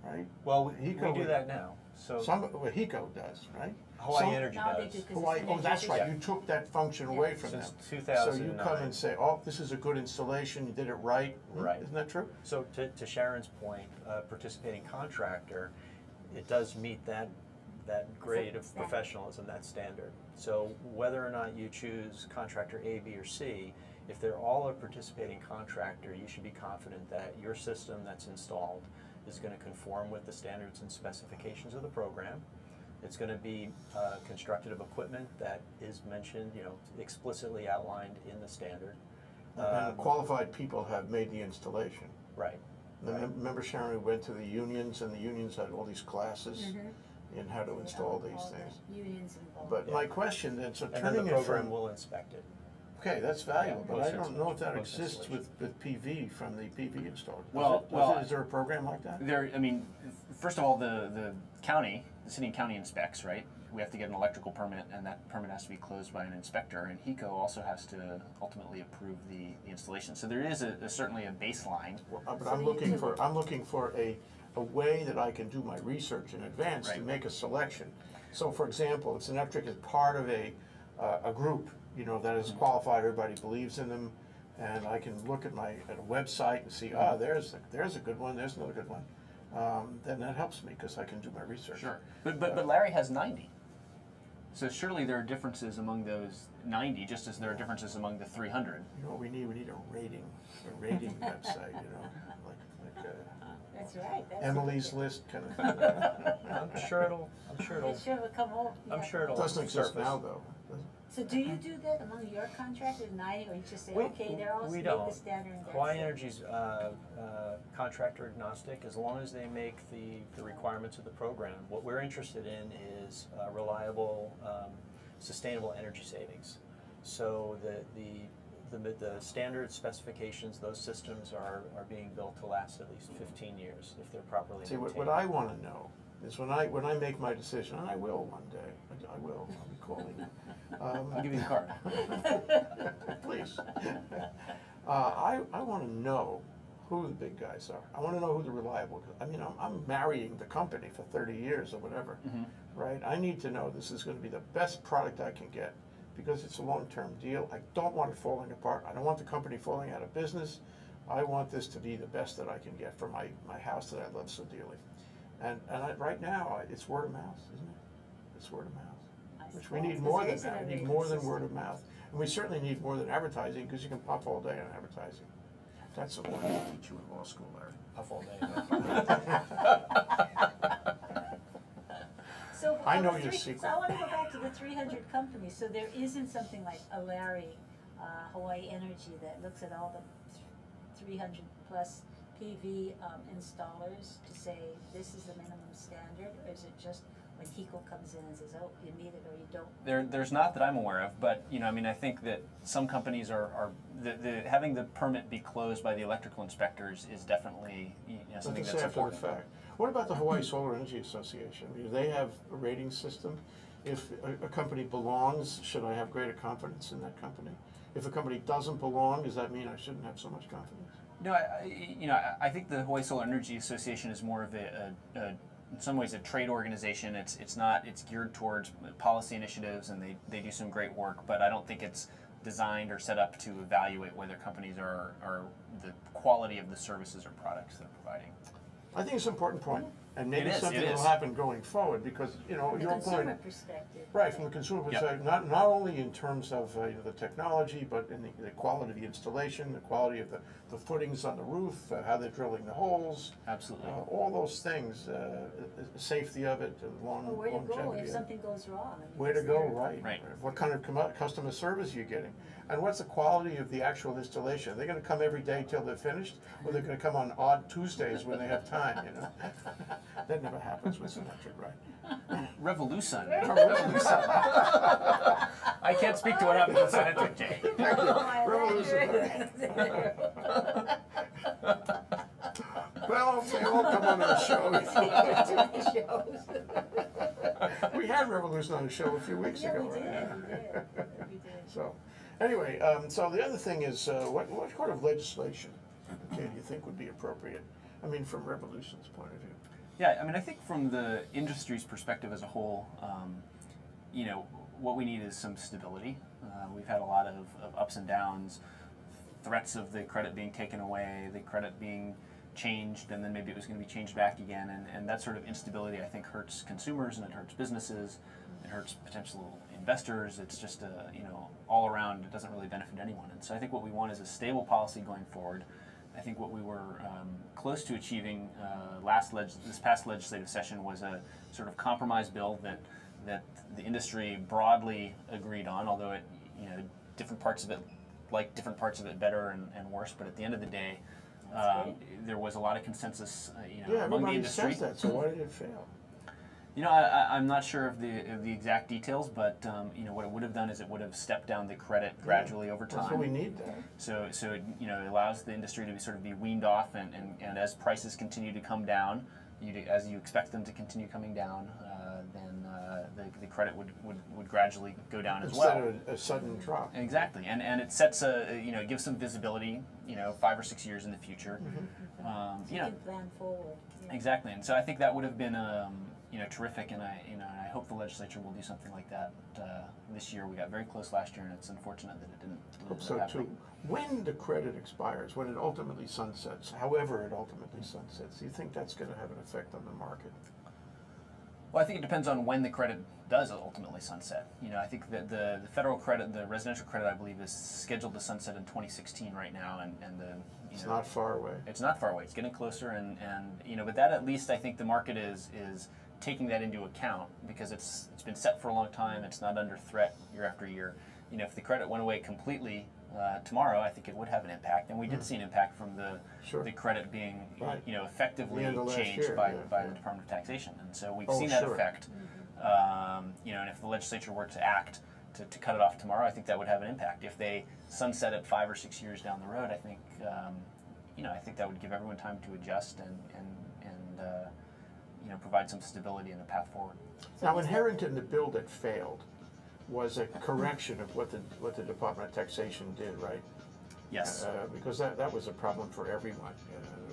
Speaker 1: right?
Speaker 5: Well, we
Speaker 1: Hiko
Speaker 5: do
Speaker 1: would-
Speaker 5: that now. So
Speaker 1: Well, HECO does, right?
Speaker 5: Hawaii
Speaker 1: Some-
Speaker 5: Energy
Speaker 2: Now they
Speaker 5: does.
Speaker 2: do, 'cause
Speaker 1: Hawaii,
Speaker 2: it's
Speaker 1: oh, that's
Speaker 2: energy
Speaker 1: right,
Speaker 5: Yeah.
Speaker 1: you took that function away from them.
Speaker 5: Since
Speaker 1: So
Speaker 5: 2009.
Speaker 1: you come and say, oh, this is a good installation, you did it right.
Speaker 5: Right.
Speaker 1: Isn't that true?
Speaker 5: So to Sharon's point, participating contractor, it does meet that grade of
Speaker 2: standard.
Speaker 5: professionalism, that standard. So whether or not you choose contractor A, B, or C, if they're all a participating contractor, you should be confident that your system that's installed is going to conform with the standards and specifications of the program. It's going to be constructed of equipment that is mentioned, explicitly outlined in the standard.
Speaker 1: And qualified people have made the installation.
Speaker 5: Right.
Speaker 1: Remember, Sharon, we went to the unions, and the unions had all these classes
Speaker 2: Mm-hmm.
Speaker 1: in how to install these
Speaker 2: All the
Speaker 1: things.
Speaker 2: Unions involved.
Speaker 1: But
Speaker 5: Yeah.
Speaker 1: my question then, so
Speaker 5: And then
Speaker 1: turning
Speaker 5: the
Speaker 1: it
Speaker 5: program
Speaker 1: from,
Speaker 5: will inspect it.
Speaker 1: okay, that's valuable,
Speaker 5: Yeah,
Speaker 1: but I don't know if that
Speaker 5: post
Speaker 1: exists with PV from the PV installer. Is there a program like that?
Speaker 4: First of all, the city and county inspects, right? We have to get an electrical permit, and that permit has to be closed by an inspector, and HECO also has to ultimately approve the installation. So there is certainly a baseline.
Speaker 1: But
Speaker 2: So
Speaker 1: I'm
Speaker 2: the
Speaker 1: looking
Speaker 2: utility-
Speaker 1: for a way that I can do my research in advance to
Speaker 4: Right.
Speaker 1: make a selection. So for example, if Syneptric is part of a group, that is qualified, everybody believes in them, and I can look at a website and see, there's a good one, there's another good one, then that helps me because I can do my research.
Speaker 4: Sure. But Larry has 90. So surely there are differences among those 90, just as there are differences among the 300.
Speaker 1: You know what we need? We need a rating website, like
Speaker 2: That's right. That's
Speaker 1: Emily's
Speaker 2: it.
Speaker 1: List kind of thing.
Speaker 5: I'm sure it'll.
Speaker 2: It sure will come over.
Speaker 5: I'm sure it'll-
Speaker 1: It doesn't exist
Speaker 5: surface.
Speaker 1: now, though.
Speaker 2: So do you do that among your contractors, 90, or you just say,
Speaker 5: We-
Speaker 2: okay, they're all
Speaker 5: we
Speaker 2: make
Speaker 5: don't.
Speaker 2: the standard and that's
Speaker 5: Hawaii
Speaker 2: it?
Speaker 5: Energy's contractor agnostic, as long as they make the requirements of the program. What we're interested in is reliable, sustainable energy savings. So the standard specifications, those systems are being built to last at least 15 years if they're properly
Speaker 1: See,
Speaker 5: maintained.
Speaker 1: what I want to know is when I make my decision, and I will one day, I will, I'll be calling you.
Speaker 4: I'll give you the card.
Speaker 1: Please. I want to know who the big guys are. I want to know who the reliable, I'm marrying the company for 30 years or whatever, right? I need to know this is going to be the best product I can get because it's a long-term deal. I don't want it falling apart. I don't want the company falling out of business. I want this to be the best that I can get for my house that I love so dearly. And right now, it's word of mouth, isn't it? It's word of mouth. Which we need more than that. We need more than word of mouth. And we certainly need more than advertising because you can puff all day on advertising. That's the one they teach you in law school, Larry.
Speaker 5: Puff all day.
Speaker 2: So
Speaker 1: I
Speaker 2: of
Speaker 1: know
Speaker 2: the
Speaker 1: your
Speaker 2: three-
Speaker 1: secret.
Speaker 2: So I want to go back to the 300 companies. So there isn't something like a Larry, Hawaii Energy that looks at all the 300 plus PV installers to say this is the minimum standard, or is it just when HECO comes in and says, oh, you meet it or you don't?
Speaker 4: There's not that I'm aware of, but I think that some companies are having the permit be closed by the electrical inspectors is definitely something
Speaker 1: Let's
Speaker 4: that's
Speaker 1: say after the
Speaker 4: important.
Speaker 1: fact. What about the Hawaii Solar Energy Association? Do they have a rating system? If a company belongs, should I have greater confidence in that company? If a company doesn't belong, does that mean I shouldn't have so much confidence?
Speaker 4: No, I think the Hawaii Solar Energy Association is more of in some ways a trade organization. It's geared towards policy initiatives, and they do some great work, but I don't think it's designed or set up to evaluate whether companies are the quality of the services or products they're providing.
Speaker 1: I think it's an important point, and maybe
Speaker 4: It is,
Speaker 1: something
Speaker 4: it
Speaker 1: will
Speaker 4: is.
Speaker 1: happen going forward because,
Speaker 2: From the
Speaker 1: your
Speaker 2: consumer
Speaker 1: point,
Speaker 2: perspective.
Speaker 1: right, from the consumer
Speaker 4: Yep.
Speaker 1: perspective, not only in terms of the technology, but in the quality of the installation, the quality of the footings on the roof, how they're drilling the holes,
Speaker 4: Absolutely.
Speaker 1: all those things, safety of it,
Speaker 2: Or where to go
Speaker 1: longevity.
Speaker 2: if
Speaker 1: of it.
Speaker 2: something goes wrong.
Speaker 1: Where to
Speaker 2: is
Speaker 1: go,
Speaker 2: there-
Speaker 1: right.
Speaker 4: Right.
Speaker 1: What kind of customer service are you getting? And what's the quality of the actual installation? Are they gonna come every day till they're finished? Or they're gonna come on odd Tuesdays when they have time, That never happens with Syneptric, right?
Speaker 4: RevoluSun.
Speaker 1: RevoluSun.
Speaker 4: I can't speak to what happens with Syneptric, Jay.
Speaker 1: Thank you.
Speaker 2: Oh,
Speaker 1: RevoluSun. Well, they all come on our show. We had RevoluSun on the show a few weeks
Speaker 2: Yeah,
Speaker 1: ago,
Speaker 2: we
Speaker 1: right?
Speaker 2: did. We did.
Speaker 1: So, anyway, so the other thing is, what kind of legislation, do you think would be appropriate? From RevoluSun's point of view.
Speaker 4: Yeah, I mean, I think from the industry's perspective as a whole, what we need is some stability. We've had a lot of ups and downs, threats of the credit being taken away, the credit being changed, and then maybe it was going to be changed back again, and that sort of instability, I think, hurts consumers and it hurts businesses, it hurts potential investors. It's just all around, it doesn't really benefit anyone. And so I think what we want is a stable policy going forward. I think what we were close to achieving this past legislative session was a sort of compromise bill that the industry broadly agreed on, although different parts of it better and worse. But at the end of the day, there was a lot of consensus among the industry.
Speaker 1: Everybody says that, so why did it fail?
Speaker 4: I'm not sure of the exact details, but what it would have done is it would have stepped down the credit gradually over time.
Speaker 1: That's what we need there.
Speaker 4: So it allows the industry to sort of be weaned off, and as prices continue to come down, as you expect them to continue coming down, then the credit would gradually go down as well.
Speaker 1: Instead of a sudden drop.
Speaker 4: Exactly, and it sets it gives some visibility, 5 or 6 years in the future.
Speaker 2: So you can plan forward. Yeah.
Speaker 4: Exactly, and so I think that would have been terrific, and I hope the legislature will do something like that this year. We got very close last year, and it's unfortunate that it didn't.
Speaker 1: Hope so too. When the credit expires, when it ultimately sunsets, however it ultimately sunsets, do you think that's going to have an effect on the market?
Speaker 4: Well, I think it depends on when the credit does ultimately sunset. I think that the federal credit, the residential credit, I believe, is scheduled to sunset in 2016 right now, and
Speaker 1: it's not far away.
Speaker 4: It's not far away. It's getting closer, and but that at least I think the market is taking that into account because it's been set for a long time. It's not under threat year after year. If the credit went away completely tomorrow, I think it would have an impact, and we did see an impact from the credit being effectively changed by the Department of Taxation, and so we've seen that effect. And if the legislature were to act to cut it off tomorrow, I think that would have an impact. If they sunset it 5 or 6 years down the road, I think I think that would give everyone time to adjust and provide some stability and a path forward.
Speaker 1: Now, inherent in the bill that failed was a correction of what the Department of Taxation did, right?
Speaker 4: Yes.
Speaker 1: Because that was a problem for everyone.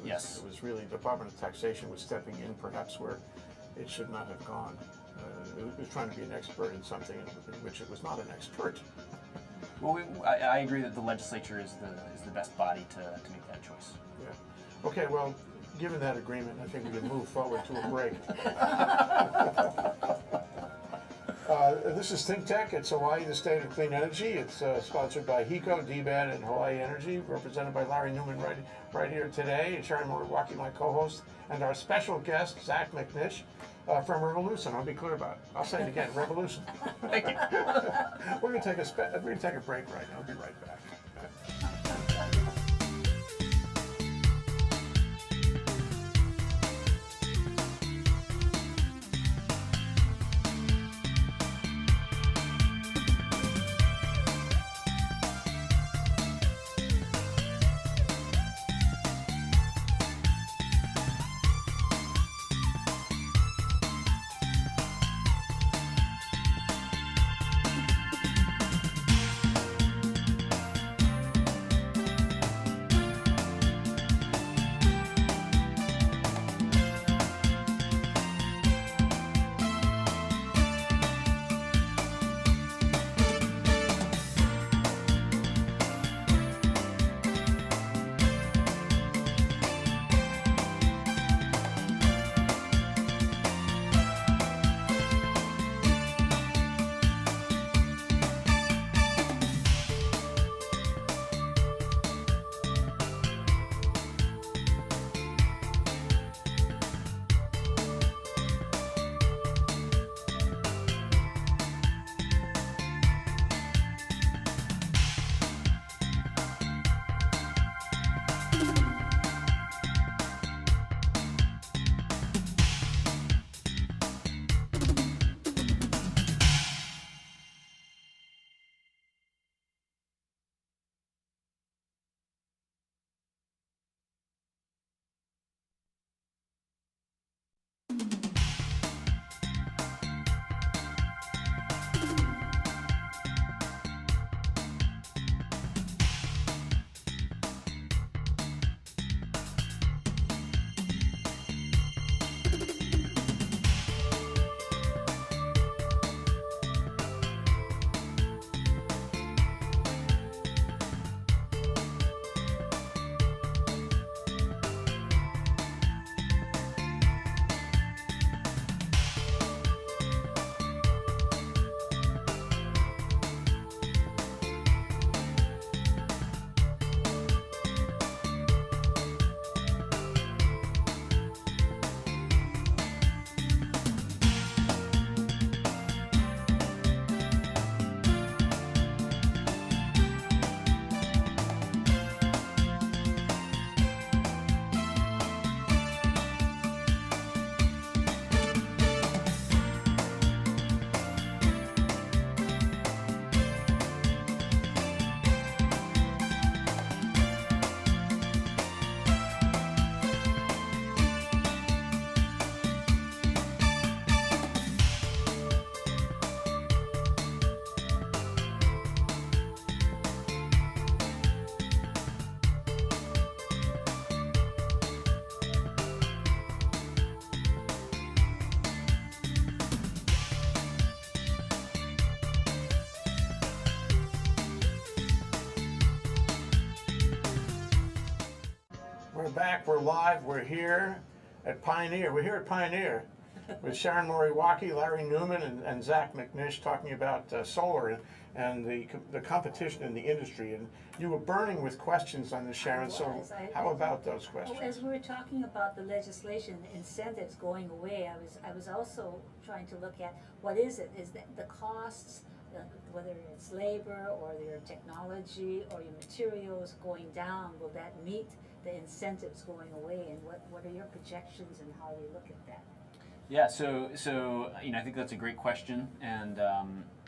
Speaker 4: Yes.
Speaker 1: It was really the Department of Taxation was stepping in perhaps where it should not have gone. It was trying to be an expert in something in which it was not an expert.
Speaker 4: Well, I agree that the legislature is the best body to make that choice.
Speaker 1: Yeah. Okay. Well, given that agreement, I think we can move forward to a break. This is ThinkTech. It's Hawaii, the state of clean energy. It's sponsored by HECO, DBAD, and Hawaii Energy, represented by Larry Newman right here today, and Sharon Moriwaki, my co-host, and our special guest, Zack McNish, from RevoluSun. I'll be clear about it. I'll say it again, RevoluSun.
Speaker 4: Thank you.
Speaker 1: We're going to take a break right now. I'll be right back. We're back, we're live, we're here at Pioneer. We're here at Pioneer with Sharon Moriwaki, Larry Newman, and Zack McNish talking about solar and the competition in the industry. And you were burning with questions on this, Sharon, so how about those questions?
Speaker 2: As we were talking about the legislation, incentives going away, I was also trying to look at what is it? Is that the costs, whether it's labor or your technology or your materials going down, will that meet the incentives going away, and what are your projections and how we look at that?
Speaker 4: Yeah, so I think that's a great question, and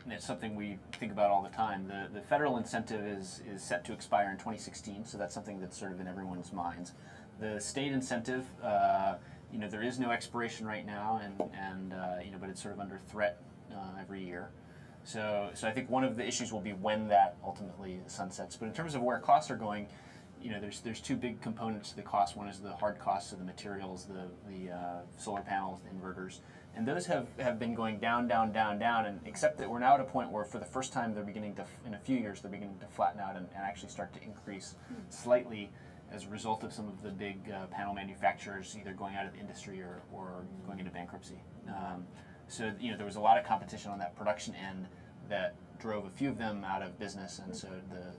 Speaker 4: it's something we think about all the time. The federal incentive is set to expire in 2016, so that's something that's sort of in everyone's minds. The state incentive, there is no expiration right now, and but it's sort of under threat every year. So I think one of the issues will be when that ultimately sunsets. But in terms of where costs are going, there's two big components to the cost. One is the hard costs of the materials, the solar panels, the inverters, and those have been going down, and except that we're now at a point where for the first time they're beginning to, in a few years, they're beginning to flatten out and actually start to increase slightly as a result of some of the big panel manufacturers either going out of the industry or going into bankruptcy. So there was a lot of competition on that production end that drove a few of them out of business, and so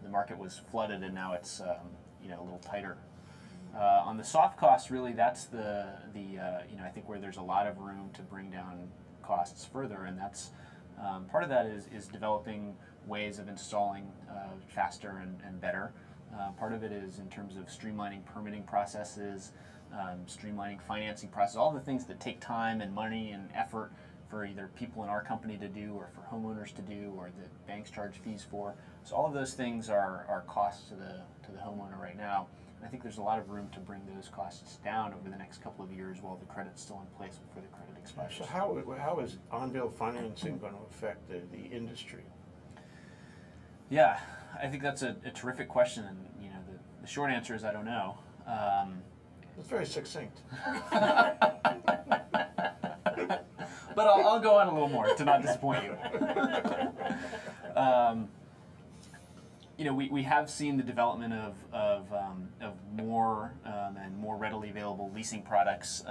Speaker 4: the market was flooded, and now it's a little tighter. On the soft costs, really, that's I think where there's a lot of room to bring down costs further, and that's part of that is developing ways of installing faster and better. Part of it is in terms of streamlining permitting processes, streamlining financing process, all the things that take time and money and effort for either people in our company to do or for homeowners to do or that banks charge fees for. So all of those things are costs to the homeowner right now. And I think there's a lot of room to bring those costs down over the next couple of years while the credit's still in place before the credit expires.
Speaker 1: So how is on-bill financing going to affect the industry?
Speaker 4: Yeah, I think that's a terrific question, and the short answer is I don't know.
Speaker 1: It's very succinct.
Speaker 4: But I'll go on a little more to not disappoint you. We have seen the development of more and more readily available leasing products,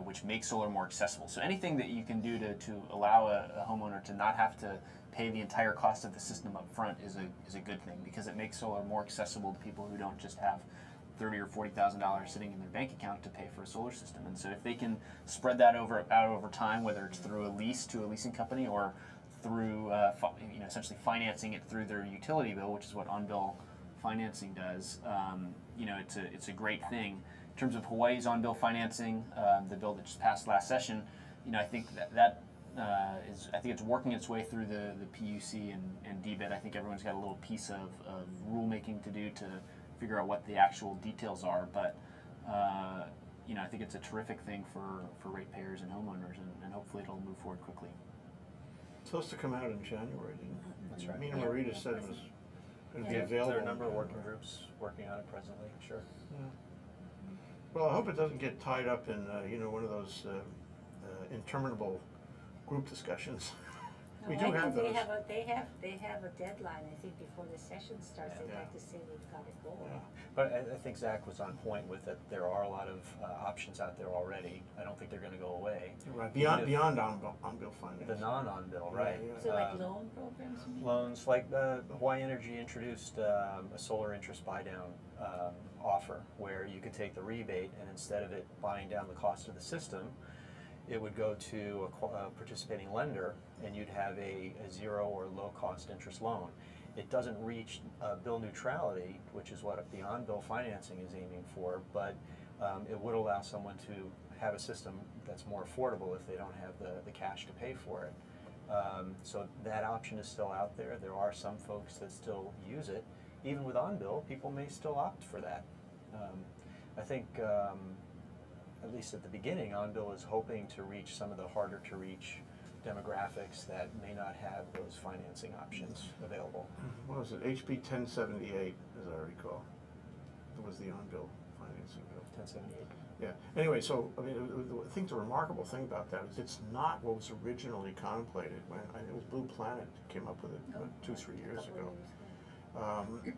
Speaker 4: which make solar more accessible. So anything that you can do to allow a homeowner to not have to pay the entire cost of the system up front is a good thing, because it makes solar more accessible to people who don't just have $30,000 or $40,000 sitting in their bank account to pay for a solar system. And so if they can spread that out over time, whether it's through a lease to a leasing company or through essentially financing it through their utility bill, which is what on-bill financing does, it's a great thing. In terms of Hawaii's on-bill financing, the bill that just passed last session, I think that I think it's working its way through the PUC and DBIT. I think everyone's got a little piece of rulemaking to do to figure out what the actual details are, but I think it's a terrific thing for ratepayers and homeowners, and hopefully it'll move forward quickly.
Speaker 1: It's supposed to come out in January, didn't it?
Speaker 5: That's right.
Speaker 1: Me and Marita said it was going to be available.
Speaker 5: There are a number of working groups working on it presently, sure.
Speaker 1: Yeah. Well, I hope it doesn't get tied up in one of those interminable group discussions. We do have those.
Speaker 2: They have a deadline, I think, before the session starts. They'd like to say we've got it going.
Speaker 1: Yeah.
Speaker 5: But I think Zach was on point with that. There are a lot of options out there already. I don't think they're going to go away.
Speaker 1: Right. Beyond on-bill financing.
Speaker 5: The non-on-bill, right?
Speaker 1: Yeah.
Speaker 2: So like loan programs? You mean?
Speaker 5: Loans, like Hawaii Energy introduced a solar interest buy-down offer, where you could take the rebate and instead of it buying down the cost of the system, it would go to a participating lender, and you'd have a zero or low cost interest loan. It doesn't reach bill neutrality, which is what the on-bill financing is aiming for, but it would allow someone to have a system that's more affordable if they don't have the cash to pay for it. So that option is still out there. There are some folks that still use it. Even with on-bill, people may still opt for that. I think at least at the beginning, on-bill is hoping to reach some of the harder to reach demographics that may not have those financing options available.
Speaker 1: What was it? HB 1078, as I recall. It was the on-bill financing bill.
Speaker 5: 1078.
Speaker 1: Yeah. Anyway, so I think the remarkable thing about that is it's not what was originally contemplated when it was Blue Planet came up with it 2-3 years ago.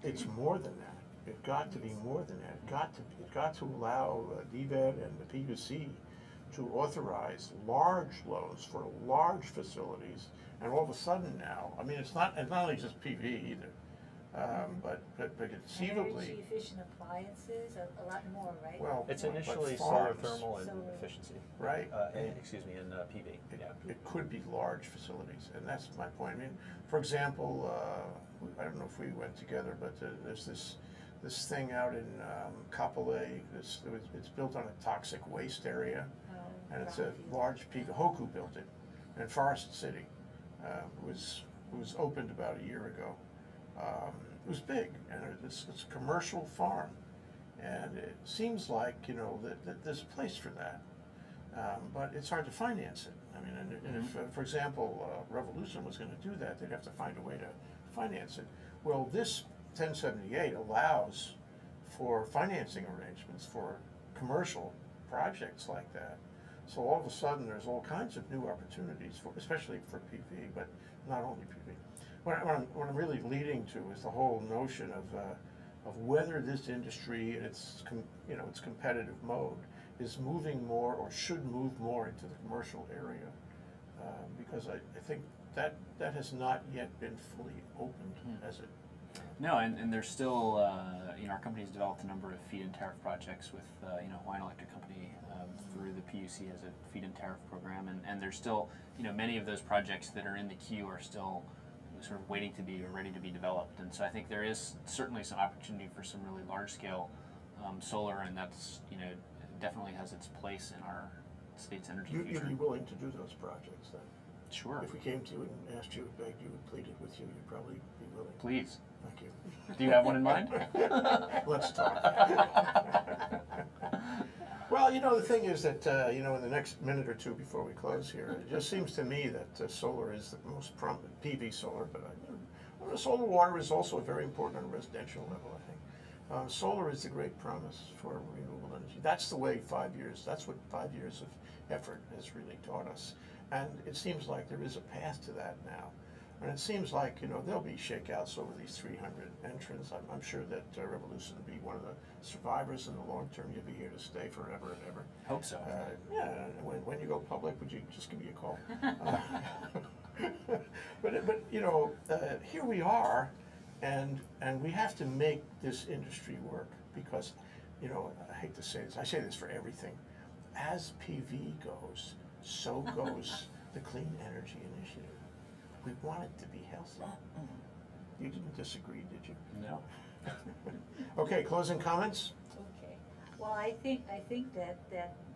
Speaker 1: It's more than that. It got to be more than that. It got to allow DVED and the PUC to authorize large loans for large facilities, and all of a sudden now, I mean, it's not only just PV either, but conceivably,
Speaker 2: Energy efficient appliances, a lot more, right?
Speaker 1: well,
Speaker 5: It's
Speaker 1: but
Speaker 5: initially solar
Speaker 1: farms,
Speaker 5: thermal and
Speaker 2: Solar.
Speaker 5: efficiency.
Speaker 1: right?
Speaker 5: Excuse me, and PV. Yeah.
Speaker 1: It could be large facilities, and that's my point. I mean, for example, I don't know if we went together, but there's this thing out in Kapolei. It's built on a toxic waste area, and it's a large PV. Hoku built it, and Forest City was opened about a year ago. It was big, and it's a commercial farm, and it seems like that there's a place for that, but it's hard to finance it. I mean, and if, for example, RevoluSun was going to do that, they'd have to find a way to finance it. Well, this 1078 allows for financing arrangements for commercial projects like that. So all of a sudden, there's all kinds of new opportunities, especially for PV, but not only PV. What I'm really leading to is the whole notion of whether this industry in its competitive mode is moving more or should move more into the commercial area, because I think that has not yet been fully opened, has it?
Speaker 4: No, and there's still, our company's developed a number of feed-in tariff projects with, Hawaiian Electric Company through the PUC has a feed-in tariff program, and there's still, many of those projects that are in the queue are still sort of waiting to be or ready to be developed. And so I think there is certainly some opportunity for some really large-scale solar, and that's, definitely has its place in our state's energy future.
Speaker 1: You'd be willing to do those projects then?
Speaker 4: Sure.
Speaker 1: If we came to you and asked you, begged you, and pleaded with you, you'd probably be willing.
Speaker 4: Please.
Speaker 1: Thank you.
Speaker 4: Do you have one in mind?
Speaker 1: Let's talk. Well, the thing is that, in the next minute or two before we close here, it just seems to me that solar is the most prominent, PV solar, but solar water is also very important on a residential level, I think. Solar is the great promise for renewable energy. That's the way that's what 5 years of effort has really taught us. And it seems like there is a path to that now. And it seems like, there'll be shakeouts over these 300 entrants. I'm sure that RevoluSun will be one of the survivors in the long term. You'll be here to stay forever and ever.
Speaker 4: Hope so.
Speaker 1: Yeah, when you go public, would you just give me a call? But here we are, and we have to make this industry work because, I hate to say this, I say this for everything. As PV goes, so goes the Clean Energy Initiative. We want it to be healthy. You didn't disagree, did you?
Speaker 4: No.
Speaker 1: Okay, closing comments?
Speaker 2: Okay. Well, I think that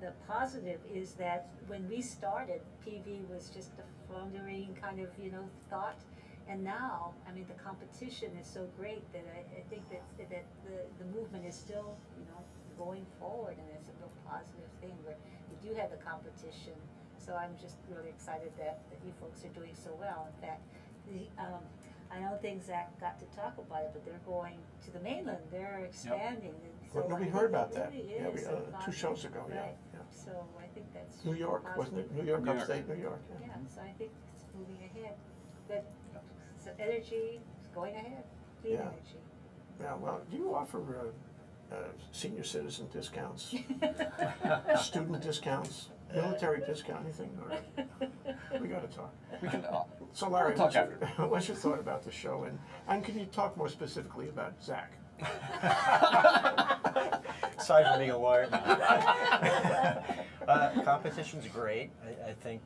Speaker 2: the positive is that when we started, PV was just a floundering kind of, thought. And now, I mean, the competition is so great that I think that the movement is still, going forward, and it's a real positive thing where we do have the competition. So I'm just really excited that you folks are doing so well. In fact, I don't think Zack got to talk about it, but they're going to the mainland. They're expanding.
Speaker 1: Yep.
Speaker 2: So
Speaker 1: Well, we
Speaker 2: I
Speaker 1: heard
Speaker 2: think
Speaker 1: about
Speaker 2: it
Speaker 1: that.
Speaker 2: really
Speaker 1: Yeah,
Speaker 2: is a
Speaker 1: 2
Speaker 2: positive,
Speaker 1: shows ago. Yeah,
Speaker 2: right.
Speaker 1: yeah.
Speaker 2: So I think that's
Speaker 1: New York, wasn't it? New York,
Speaker 4: New York.
Speaker 1: upstate New York.
Speaker 2: Yeah, so I think it's moving ahead. Good. So energy is going ahead. Clean
Speaker 1: Yeah.
Speaker 2: energy.
Speaker 1: Yeah. Well, do you offer senior citizen discounts, student discounts, military discount, anything? Or we got to talk.
Speaker 4: We can.
Speaker 1: So, Larry,
Speaker 4: We'll talk
Speaker 1: what's your thought about the show, and can you talk more specifically about Zack?
Speaker 5: Aside from being a lawyer, competition's great. I think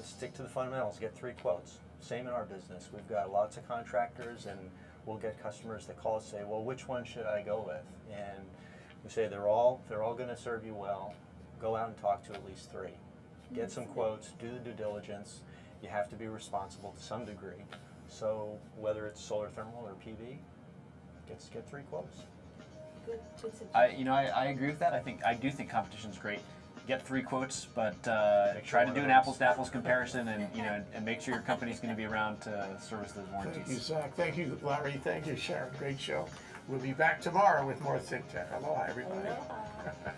Speaker 5: stick to the fundamentals. Get 3 quotes. Same in our business. We've got lots of contractors, and we'll get customers that call us and say, "Well, which one should I go with?" And we say they're all going to serve you well. Go out and talk to at least 3. Get some quotes. Do the due diligence. You have to be responsible to some degree. So whether it's solar thermal or PV, get 3 quotes.
Speaker 2: Good suggestion.
Speaker 4: I agree with that. I do think competition's great. Get 3 quotes, but try to do an
Speaker 5: one of
Speaker 4: apples to apples comparison, and make sure your company's going to be around to service those warranties.
Speaker 1: Thank you, Zack. Thank you, Larry. Thank you, Sharon. Great show. We'll be back tomorrow with more ThinkTech. Aloha, everybody.
Speaker 2: Aloha.